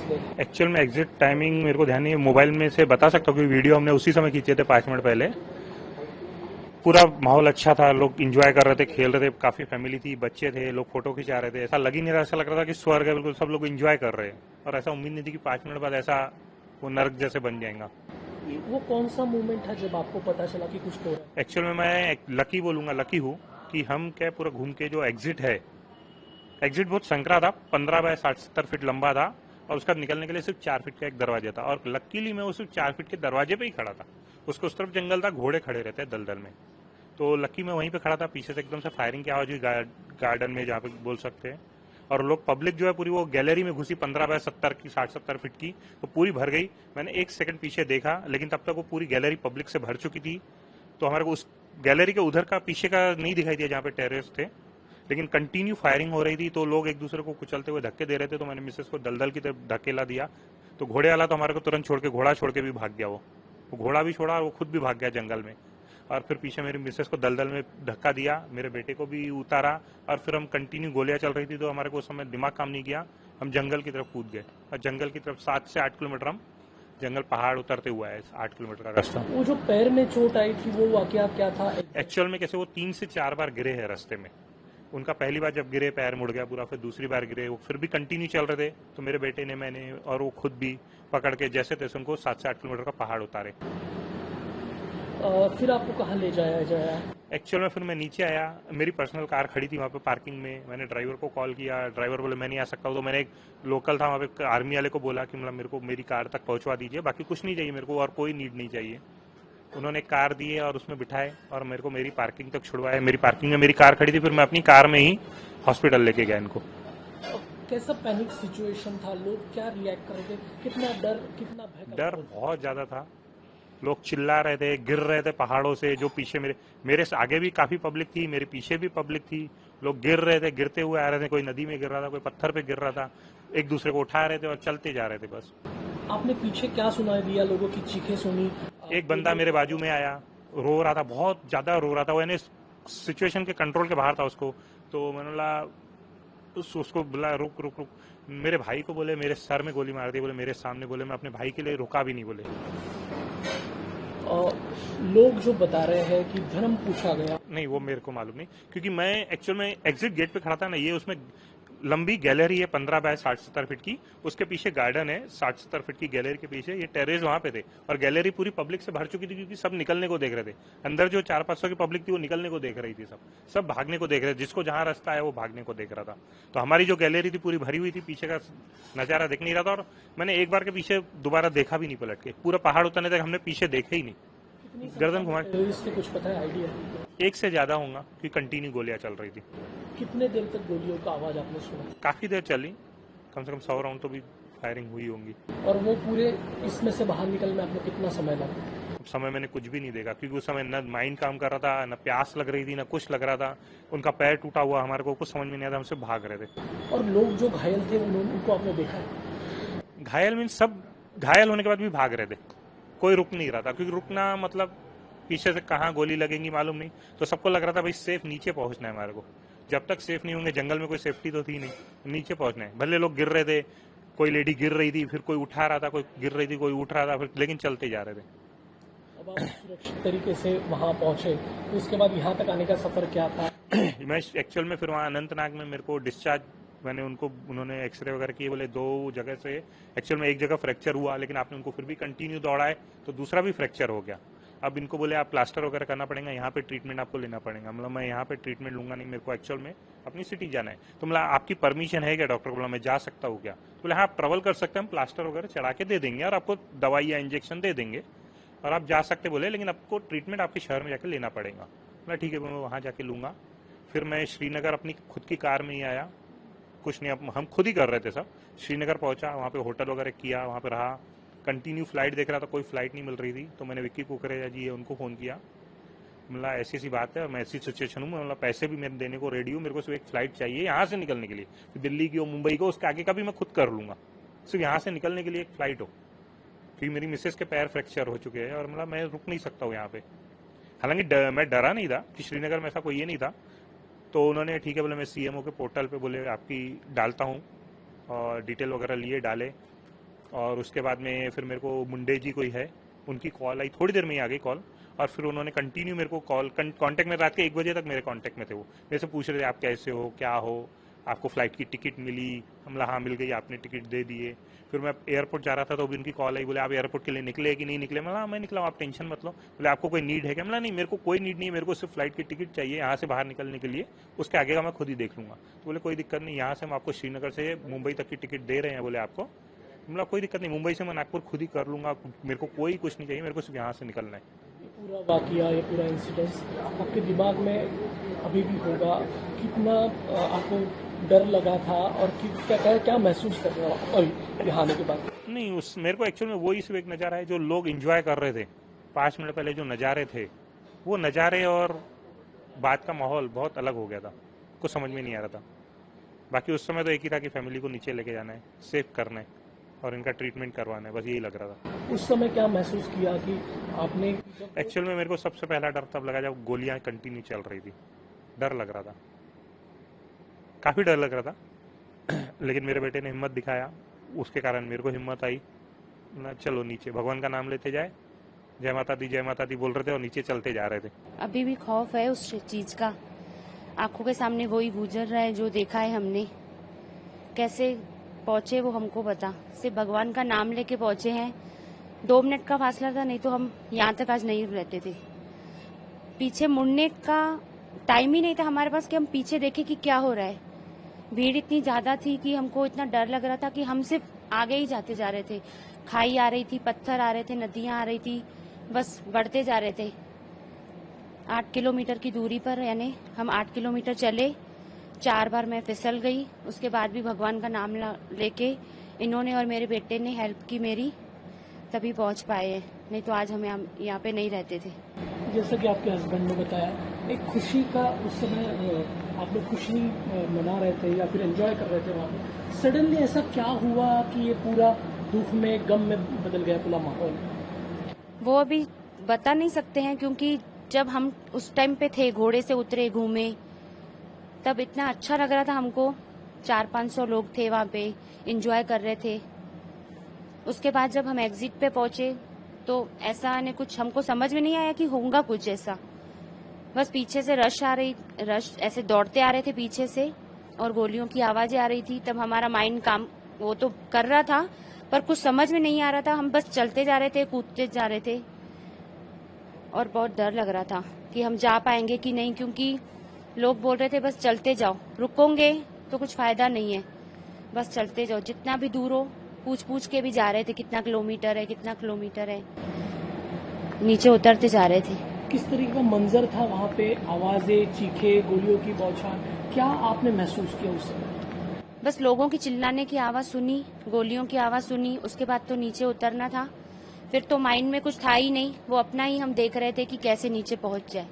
वक्त? एक्चुअल में exit timing मेरे को ध्यान नहीं है, मोबाइल में से बता सकता हूँ, क्योंकि वीडियो हमने उसी समय खींचे थे 5 मिनट पहले। पूरा माहौल अच्छा था, लोग इंजॉय कर रहे थे, खेल रहे थे, काफी फैमिली थी, बच्चे थे, लोग फोटो खिंचा रहे थे। ऐसा लग ही नहीं रहा, ऐसा लग रहा था कि स्वर्ग है बिल्कुल, सब लोग इंजॉय कर रहे हैं। और ऐसा उम्मीद नहीं थी कि 5 मिनट बाद ऐसा वो नर्क जैसे बन जाएगा। वो कौन सा मोमेंट था जब आपको पता चला कि कुछ हो रहा है? एक्चुअल में मैं लकी बोलूंगा, लकी हूँ कि हम क्या पूरा घूम के जो एग्जिट है, एग्जिट बहुत संकरा था, 15 बाय 60-70 फीट लंबा था, और उसका निकलने के लिए सिर्फ 4 फीट का एक दरवाजा था। और लकीली मैं उस 4 फीट के दरवाजे पे ही खड़ा था। उसको उस तरफ जंगल था, घोड़े खड़े रहते हैं दलदल में। तो लकी मैं वहीं पे खड़ा था, पीछे से एकदम से फायरिंग की आवाज हुई गार्डन में, जहाँ पे बोल सकते हैं। और लोग पब्लिक जो है पूरी वो गैलरी में घुसी, 15 बाय 70 की, 60-70 फीट की, तो पूरी भर गई। मैंने 1 सेकंड पीछे देखा, लेकिन तब तक वो पूरी गैलरी पब्लिक से भर चुकी थी। तो हमारे को उस गैलरी के उधर का, पीछे का नहीं दिखाई दिया जहाँ पे टेरेस थे, लेकिन कंटिन्यू फायरिंग हो रही थी। तो लोग एक दूसरे को कुचलते हुए धक्के दे रहे थे, तो मैंने मिसेस को दलदल की तरफ धकेला दिया। तो घोड़े वाला तो हमारे को तुरंत छोड़ के, घोड़ा छोड़ के भी भाग गया। वो घोड़ा भी छोड़ा और वो खुद भी भाग गया जंगल में। और फिर पीछे मेरी मिसेस को दलदल में धक्का दिया, मेरे बेटे को भी उतारा। और फिर हम कंटिन्यू, गोलियां चल रही थी तो हमारे को उस समय दिमाग काम नहीं किया, हम जंगल की तरफ कूद गए। और जंगल की तरफ 7 से 8 किलोमीटर हम जंगल, पहाड़ उतरते हुआ है 8 किलोमीटर का रास्ता। वो जो पैर में चोट आई थी वो वाकया क्या था? एक्चुअल में कैसे, वो 3 से 4 बार गिरे हैं रास्ते में। उनका पहली बार जब गिरे पैर मुड़ गया पूरा, फिर दूसरी बार गिरे, वो फिर भी कंटिन्यू चल रहे थे। तो मेरे बेटे ने, मैंने और वो खुद भी पकड़ के जैसे तैसे उनको 7 से 8 किलोमीटर का पहाड़ उतारे। फिर आपको कहाँ ले जाया जाया? एक्चुअल में फिर मैं नीचे आया, मेरी पर्सनल कार खड़ी थी वहाँ पे पार्किंग में। मैंने ड्राइवर को कॉल किया, ड्राइवर बोले मैं नहीं आ सकता हूँ। तो मैंने एक लोकल था वहाँ पे आर्मी वाले को बोला कि मतलब मेरे को मेरी कार तक पहुँचवा दीजिए, बाकी कुछ नहीं चाहिए मेरे को, और कोई नीड नहीं चाहिए। उन्होंने कार दी है और उसमें बिठाए और मेरे को मेरी पार्किंग तक छुड़वाए। मेरी पार्किंग में मेरी कार खड़ी थी, फिर मैं अपनी कार में ही हॉस्पिटल लेके गया इनको। कैसा पैनिक सिचुएशन था? लोग क्या रिएक्ट कर रहे थे? कितना डर, कितना भय का डर माहौल था? बहुत ज्यादा था, लोग चिल्ला रहे थे, गिर रहे थे पहाड़ों से। जो पीछे मेरे मेरे से आगे भी काफी पब्लिक थी, मेरे पीछे भी पब्लिक थी। लोग गिर रहे थे, गिरते हुए आ रहे थे, कोई नदी में गिर रहा था, कोई पत्थर पे गिर रहा था। एक दूसरे को उठा रहे थे और चलते जा रहे थे बस। आपने पीछे क्या सुनाई दिया? लोगों की चीखें सुनी? एक बंदा मेरे बाजू में आया, रो रहा था, बहुत ज्यादा रो रहा था वो, यानी सिचुएशन के कंट्रोल के बाहर था उसको। तो मैंने बोला, उसको बोला रुक रुक रुक। मेरे भाई को बोले मेरे सर में गोली मार दी, बोले मेरे सामने, बोले मैं अपने भाई के लिए रुका भी नहीं, बोले। और लोग जो बता रहे हैं कि धर्म पूछा गया, नहीं, वो मेरे को मालूम नहीं, क्योंकि मैं एक्चुअल में एग्जिट गेट पे खड़ा था ना। ये उसमें लंबी गैलरी है 15 बाय 60-70 फीट की, उसके पीछे गार्डन है 60-70 फीट की गैलरी के पीछे। ये टेरेस वहां पे थे और गैलरी पूरी पब्लिक से भर चुकी थी, क्योंकि सब निकलने को देख रहे थे। अंदर जो 400-500 की पब्लिक थी वो निकलने को देख रही थी, सब भागने को देख रहे थे। जिसको जहां रास्ता है वो भागने को देख रहा था। तो हमारी जो गैलरी थी पूरी भरी हुई थी, पीछे का नजारा देख नहीं रहा था। और मैंने एक बार के पीछे दोबारा देखा भी नहीं पलट के, पूरा पहाड़ उतरने तक हमने पीछे देखे ही नहीं। कितनी गर्दन घुमा, इससे कुछ पता है? आइडिया? एक से ज्यादा होगा, क्योंकि कंटिन्यू गोलियां चल रही थी। कितने देर तक गोलियों का आवाज आपने सुना? काफी देर चली, कम से कम 100 राउंड तो भी फायरिंग हुई होंगी। और वो पूरे इसमें से बाहर निकलने में आपको कितना समय लगा? उस समय मैंने कुछ भी नहीं देखा, क्योंकि उस समय न माइंड काम कर रहा था, न प्यास लग रही थी, न कुछ लग रहा था। उनका पैर टूटा हुआ, हमारे को कुछ समझ में नहीं आता, हमसे भाग रहे थे। और लोग जो घायल थे उनको आपने देखा है? घायल मीन सब घायल होने के बाद भी भाग रहे थे, कोई रुक नहीं रहा था। क्योंकि रुकना मतलब पीछे से कहाँ गोली लगेंगी मालूम नहीं। तो सबको लग रहा था भाई सेफ नीचे पहुंचना है हमारे को। जब तक सेफ नहीं होंगे, जंगल में कोई सेफ्टी तो थी नहीं, नीचे पहुंचना है। भले लोग गिर रहे थे, कोई लेडी गिर रही थी, फिर कोई उठा रहा था, कोई गिर रही थी, कोई उठ रहा था, फिर लेकिन चलते जा रहे थे। अब आप सुरक्षित तरीके से वहां पहुंचे, तो उसके बाद यहाँ तक आने का सफर क्या था? मैं एक्चुअल में फिर वहाँ अनंतनाग में मेरे को डिस्चार्ज, मैंने उन्होंने एक्सरे वगैरह किए, बोले 2 जगह से एक्चुअल में एक जगह फ्रैक्चर हुआ, लेकिन आपने उनको फिर भी कंटिन्यू दौड़ाए तो दूसरा भी फ्रैक्चर हो गया। अब इनको बोले आप प्लास्टर वगैरह करना पड़ेगा, यहाँ पे ट्रीटमेंट आपको लेना पड़ेगा। मतलब मैं यहाँ पे ट्रीटमेंट लूंगा नहीं, मेरे को एक्चुअल में अपनी सिटी जाना है। तो मतलब आपकी परमिशन है क्या? डॉक्टर को बोला मैं जा सकता हूँ क्या? तो बोले हाँ आप ट्रेवल कर सकते हैं, हम प्लास्टर वगैरह चढ़ा के दे देंगे और आपको दवाई या इंजेक्शन दे देंगे और आप जा सकते बोले, लेकिन आपको ट्रीटमेंट आपके शहर में जाकर लेना पड़ेगा। मैं ठीक है, मैं वहाँ जाके लूंगा। फिर मैं श्रीनगर अपनी खुद की कार में ही आया, कुछ नहीं, अब हम खुद ही कर रहे थे सब। श्रीनगर पहुंचा, वहाँ पे होटल वगैरह किया, वहाँ पे रहा, कंटिन्यू फ्लाइट देख रहा था, कोई फ्लाइट नहीं मिल रही थी। तो मैंने विक्की कुकरेजा जी है उनको फ़ोन किया, मतलब ऐसी ऐसी बात है, मैं ऐसी सिचुएशन हूँ, मतलब पैसे भी मैं देने को रेडी हूँ, मेरे को सिर्फ एक फ्लाइट चाहिए यहाँ से निकलने के लिए। दिल्ली की हो, मुंबई को, उसके आगे का भी मैं खुद कर लूंगा, सिर्फ यहाँ से निकलने के लिए एक फ्लाइट हो। क्योंकि मेरी मिसेस के पैर फ्रैक्चर हो चुके हैं और मतलब मैं रुक नहीं सकता हूँ यहाँ पे। हालांकि मैं डरा नहीं था कि श्रीनगर में ऐसा कोई ये नहीं था। तो उन्होंने ठीक है बोले, मैं सीएमओ के पोर्टल पे बोले आपकी डालता हूँ, और डिटेल वगैरह लिए डाले। और उसके बाद में फिर मेरे को मुंडे जी कोई है, उनकी कॉल आई, थोड़ी देर में ही आ गई कॉल, और फिर उन्होंने कंटिन्यू मेरे को कॉल कांटेक्ट में, रात के 1 बजे तक मेरे कांटेक्ट में थे। वो मेरे से पूछ रहे थे आप कैसे हो, क्या हो, आपको फ्लाइट की टिकट मिली? हमला हाँ मिल गई, आपने टिकट दे दिए। फिर मैं एयरपोर्ट जा रहा था तो भी उनकी कॉल आई, बोले आप एयरपोर्ट के लिए निकले कि नहीं निकले? मैं मैं निकला, आप टेंशन मत लो। बोले आपको कोई नीड है क्या? मैं नहीं, मेरे को कोई नीड नहीं है, मेरे को सिर्फ फ्लाइट की टिकट चाहिए यहाँ से बाहर निकलने के लिए, उसके आगे का मैं खुद ही देख लूंगा। तो बोले कोई दिक्कत नहीं, यहाँ से हम आपको श्रीनगर से मुंबई तक की टिकट दे रहे हैं बोले आपको। मतलब कोई दिक्कत नहीं, मुंबई से मैं नागपुर खुद ही कर लूंगा, मेरे को कोई कुछ नहीं चाहिए, मेरे को सिर्फ यहाँ से निकलना है। पूरा वाकया, ये पूरा इंसिडेंस आपके दिमाग में अभी भी होगा? कितना आपको डर लगा था और क्या महसूस कर रहे हो अभी यहाँ आने के बाद? नहीं, उस मेरे को एक्चुअल में वही सिर्फ एक नज़ारा है जो लोग एंजॉय कर रहे थे 5 मिनट पहले, जो नज़ारे थे वो नज़ारे और बात का माहौल बहुत अलग हो गया था, कुछ समझ में नहीं आ रहा था। बाकी उस समय तो एक ही था कि फैमिली को नीचे लेके जाना है, सेफ करना है और इनका ट्रीटमेंट करवाना है, बस यही लग रहा था। उस समय क्या महसूस किया कि आपने? एक्चुअल में मेरे को सबसे पहला डर तब लगा जब गोलियां कंटिन्यू चल रही थी, डर लग रहा था, काफ़ी डर लग रहा था। लेकिन मेरे बेटे ने हिम्मत दिखाया, उसके कारण मेरे को हिम्मत आई ना, चलो नीचे भगवान का नाम लेते जाए, जय माता दी बोल रहे थे और नीचे चलते जा रहे थे। अभी भी खौफ है उस चीज का, आंखों के सामने वही गुजर रहा है जो देखा है हमने। कैसे पहुंचे वो हमको पता, सिर्फ भगवान का नाम लेके पहुंचे हैं। 2 मिनट का फासला था, नहीं तो हम यहाँ तक आज नहीं रहते थे। पीछे मुड़ने का टाइम ही नहीं था हमारे पास कि हम पीछे देखें कि क्या हो रहा है। भीड़ इतनी ज्यादा थी कि हमको इतना डर लग रहा था कि हम सिर्फ आगे ही जाते जा रहे थे। खाई आ रही थी, पत्थर आ रहे थे, नदियां आ रही थी, बस बढ़ते जा रहे थे। 8 किलोमीटर की दूरी पर, यानी हम 8 किलोमीटर चले, 4 बार मैं फिसल गई। उसके बाद भी भगवान का नाम लेके इन्होंने और मेरे बेटे ने हेल्प की मेरी, तभी पहुंच पाए हैं, नहीं तो आज हम यहाँ पे नहीं रहते थे। जैसा कि आपके हस्बैंड ने बताया, एक खुशी का उस समय आप लोग खुशी मना रहे थे या फिर एंजॉय कर रहे थे वहाँ पे, सडनली ऐसा क्या हुआ कि ये पूरा दुख में, गम में बदल गया पूरा माहौल? वो अभी बता नहीं सकते हैं, क्योंकि जब हम उस टाइम पे थे, घोड़े से उतरे, घूमे, तब इतना अच्छा लग रहा था हमको। 400-500 लोग थे वहाँ पे, एंजॉय कर रहे थे। उसके बाद जब हम एग्जिट पे पहुंचे तो ऐसा ने कुछ हमको समझ में नहीं आया कि होगा कुछ ऐसा। बस पीछे से रश ऐसे दौड़ते आ रहे थे पीछे से, और गोलियों की आवाजें आ रही थी। तब हमारा माइंड काम वो तो कर रहा था, पर कुछ समझ में नहीं आ रहा था। हम बस चलते जा रहे थे, कूदते जा रहे थे, और बहुत डर लग रहा था कि हम जा पाएंगे कि नहीं, क्योंकि लोग बोल रहे थे बस चलते जाओ, रुकोगे तो कुछ फायदा नहीं है, बस चलते जाओ, जितना भी दूर हो। पूछ के भी जा रहे थे कितना किलोमीटर है, नीचे उतरते जा रहे थे। किस तरीके का मंजर था वहाँ पे? आवाजें, चीखे, गोलियों की बौछार, क्या आपने महसूस किया उस समय? बस लोगों की चिल्लाने की आवाज सुनी, गोलियों की आवाज सुनी, उसके बाद तो नीचे उतरना था। फिर तो माइंड में कुछ था ही नहीं, वो अपना ही हम देख रहे थे कि कैसे नीचे पहुंच जाए।